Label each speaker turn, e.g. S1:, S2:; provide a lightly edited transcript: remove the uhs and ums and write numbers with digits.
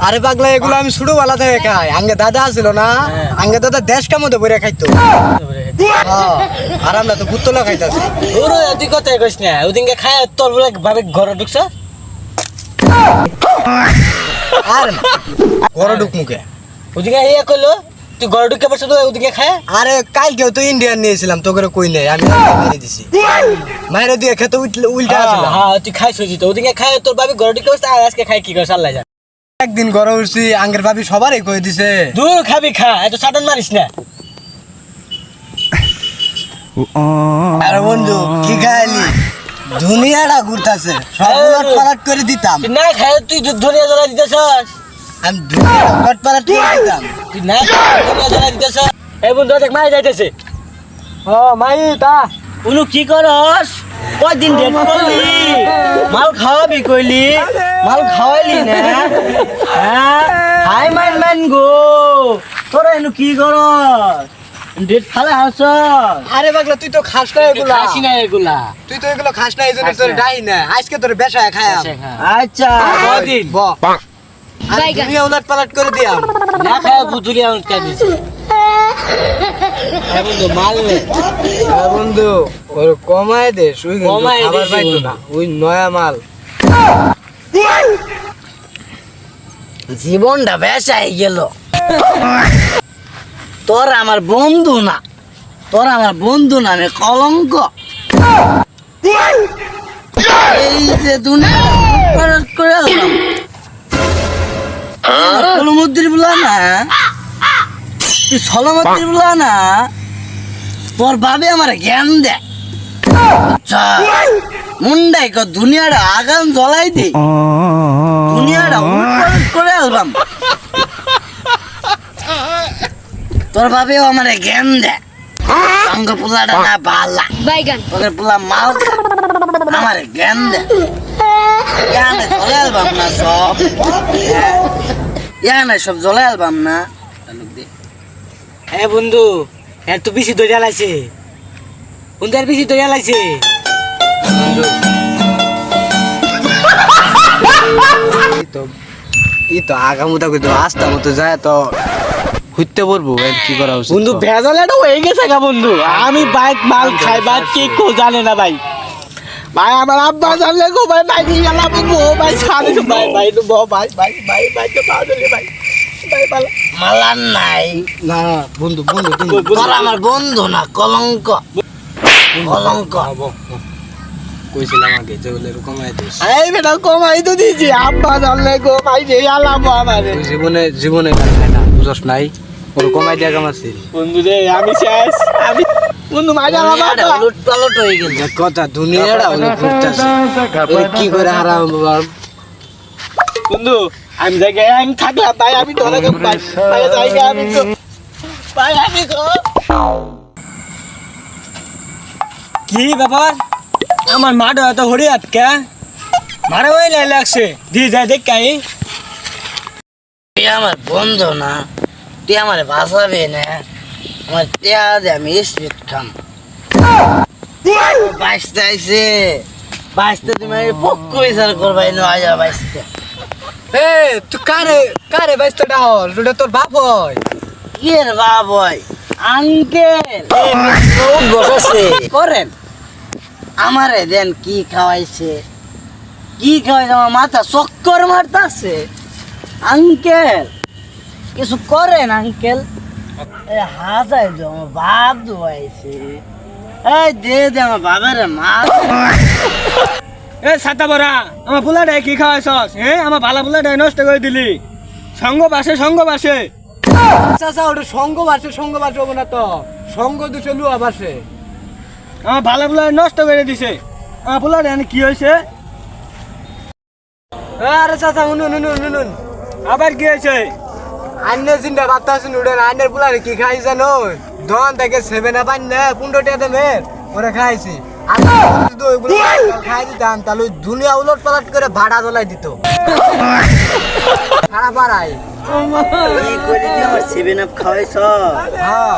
S1: আরে পাগলা এগুলো আমি ছোটবেলা থেকে খাই। আঙ্গে দাদা ছিল না, আঙ্গে দাদা দেশটার মধ্যে বইরা খাইতো। আর আমরা তো পুতলা খাইতাছি।
S2: ওরে তুই কথাই কইস না, ওদিনকে খায় তোর বলে ভাবে ঘরে ঢুকছ।
S1: আর ঘরে ঢুক মুখে
S2: ওদিকে ইয়ে কইলো তুই ঘরে ঢুকে পারছ তো ওদিকে খায়।
S1: আরে কালকেও তো ইন্ডিয়ান নিয়েছিলাম, তোকে কই নাই, আমি মেরে দিছি। মায়ের দিয়ে খেতে উল্টা আসলাম।
S2: হ্যাঁ তুই খাইছ তো ওদিকে খায় তোর ভাবি ঘরে ঢুকে পারছ, আর আজকে খাই কি করছ আল্লাহ জানে।
S1: একদিন ঘরে উঠছি, আঙ্গের ভাবি সবারই কই দিছে
S2: দূর খাবি খা, এত সাটন মারিস না।
S1: আরে বন্ধু কি খাইলি? দুনিয়াটা ঘুরতাছে, সব উলট পালট করে দিতাম।
S2: তুই না খায় তুই ধনিয়া জ্বালা দিতেছস।
S1: আমি দুনিয়াটা উলট পালট করে দিতাম।
S2: তুই না ধনিয়া জ্বালা দিতেছস। এই বন্ধু দেখ মাই যাইতেছে।
S1: ও মাই তা
S2: উনু কি করস? কয়দিন ডেট করলি? মাল খাওয়াবি কইলি, মাল খাওয়াইলি না। হ্যাঁ হাই মান গো, তোরা এনু কি করস? ডেট ফালা হাস।
S1: আরে পাগলা তুই তো খাস না এগুলা।
S2: খাসি না এগুলা।
S1: তুই তো এগুলো খাস না, এই জন্য তোর ডাই না। আজকে তোর বেশায় খায়াম।
S2: আচ্ছা কদিন
S1: ব আমি দুনিয়া উলট পালট করে দিয়াম।
S2: না খায় বুঝলি আমি কে দিছি। এই বন্ধু মাল নে।
S1: হ্যাঁ বন্ধু ওর কমায় দে, শুই কিন্তু
S2: কমায়
S1: খাবার
S2: দিছি
S1: পাইতো না, ওই নয়া মাল।
S2: জীবনটা বেসাই গেল। তোর আমার বন্ধু না, তোর আমার বন্ধু না, আমি কলঙ্ক। এই যে দুনিয়া করে আসলাম কলমদ্দির বলা না, তুই সলমদ্দির বলা না, তোর ভাবে আমার জ্ঞান দে। আচ্ছা মুন্ডাই ক দুনিয়াটা আগাম জ্বলাই দে, দুনিয়াটা উলট করে আসলাম। তোর ভাবেও আমার জ্ঞান দে। সঙ্গ পোলাটা না বালা
S3: বাইগান
S2: তোদের পোলা মাল খা, আমার জ্ঞান দে। জ্ঞানে চলে আলবাম না সব, জ্ঞানে সব জ্বলে আলবাম না। হ্যাঁ বন্ধু এর তো বেশি দরিয়া লাইছে, বন্ধু এর বেশি দরিয়া লাইছে।
S1: এই তো আগামুদা কইতো আস্তা মতো যায় তো ঘুরতে পারবো। কি করা উচিত
S2: বন্ধু ভেজালটা হয়ে গেছে গা বন্ধু। আমি বাইক মাল খাই, বাইক কে কো জানে না ভাই। ভাই আমার আব্বা জানলে গো ভাই, ভাই নিয়ে গেলাম গো ভাই, সারে ভাই ভাই তো ভাই ভাই ভাই ভাই তো পাগলে ভাই ভাই ভালো মালান নাই
S1: না বন্ধু বন্ধু
S2: তোর আমার বন্ধু না, কলঙ্ক কলঙ্ক।
S1: কইছিলাম আগে যেগুলো কমায় দিস।
S2: এই বেটা কমাই তো দিছি, আব্বা জানলে গো ভাই যে আলাম আমারে।
S1: জীবনে জীবনে খাই না, বুঝছ নাই? ওর কমাই দিয়া কামাছি
S2: বন্ধু রে আমি শেষ, আমি বন্ধু মাইরা আমার উলট পালট হয়ে গেল
S1: কথা। দুনিয়াটা হলো ঘুরতেছে, কি করে হারাম বাবা।
S2: বন্ধু আমি জায়গায় আমি থাকলাম ভাই, আমি তোরা ভাই ভাই জায়গা আমি তো ভাই আমি তো কি ব্যাপার আমার মাঠে এত হরি আটকা মারা ওই লাগছে দিয়ে যায় দেখ কাই। তুই আমার বন্ধু না, তুই আমার বাঁচাবে না, আমার টেয়া দে আমি স্পিড খাম। বাইশটা আইসে বাইশটা তুমি পক্ষ বিচার করবাই নয় বাইশটা।
S1: এ তুই কারে কারে বাইস্তা ডাহল? ওটা তোর বাপ হয়।
S2: কি রে বাবই আঙ্কেল বসে করেন আমারে দেন কি খাওয়াইছে, কি খাওয়াইছে আমার মাথা চক্কর মারতাছে। আঙ্কেল কিছু করেন আঙ্কেল। হাজাই দে আমার বাপ দুয়াইছে, এই দে দে আমার বাবার মাছ।
S4: এ সাতা বরা আমার পোলাটাই কি খাওয়াইছস? হ্যাঁ আমার ভালো পোলাটাই নষ্ট করে দিলি। সঙ্গ বাসে
S1: চাচা ওটা সঙ্গ বাসে হবো না তো, সঙ্গ দুশো লুয়া বাসে।
S4: আমার ভালো পোলাটা নষ্ট করে দিছে। আমার পোলাটা কি হয়েছে?
S1: আরে চাচা শুনুন
S4: আবার কি হয়েছে?
S1: আন্নে চিন্তা ভাবতে আসুন উঠেন। আন্নের পোলারে কি খাই জানো? দন থেকে 7 আপ আন্নে 15 টাকা দেবেন ওরা খাইছি। আমি যদি ওইগুলো খাই দিতাম তাহলে ওই দুনিয়া উলট পালট করে ভাড়া তোলাই দিত। সারা পাড়ায়
S2: কি করে আমার 7 আপ খাওয়াইছ?
S1: হ্যাঁ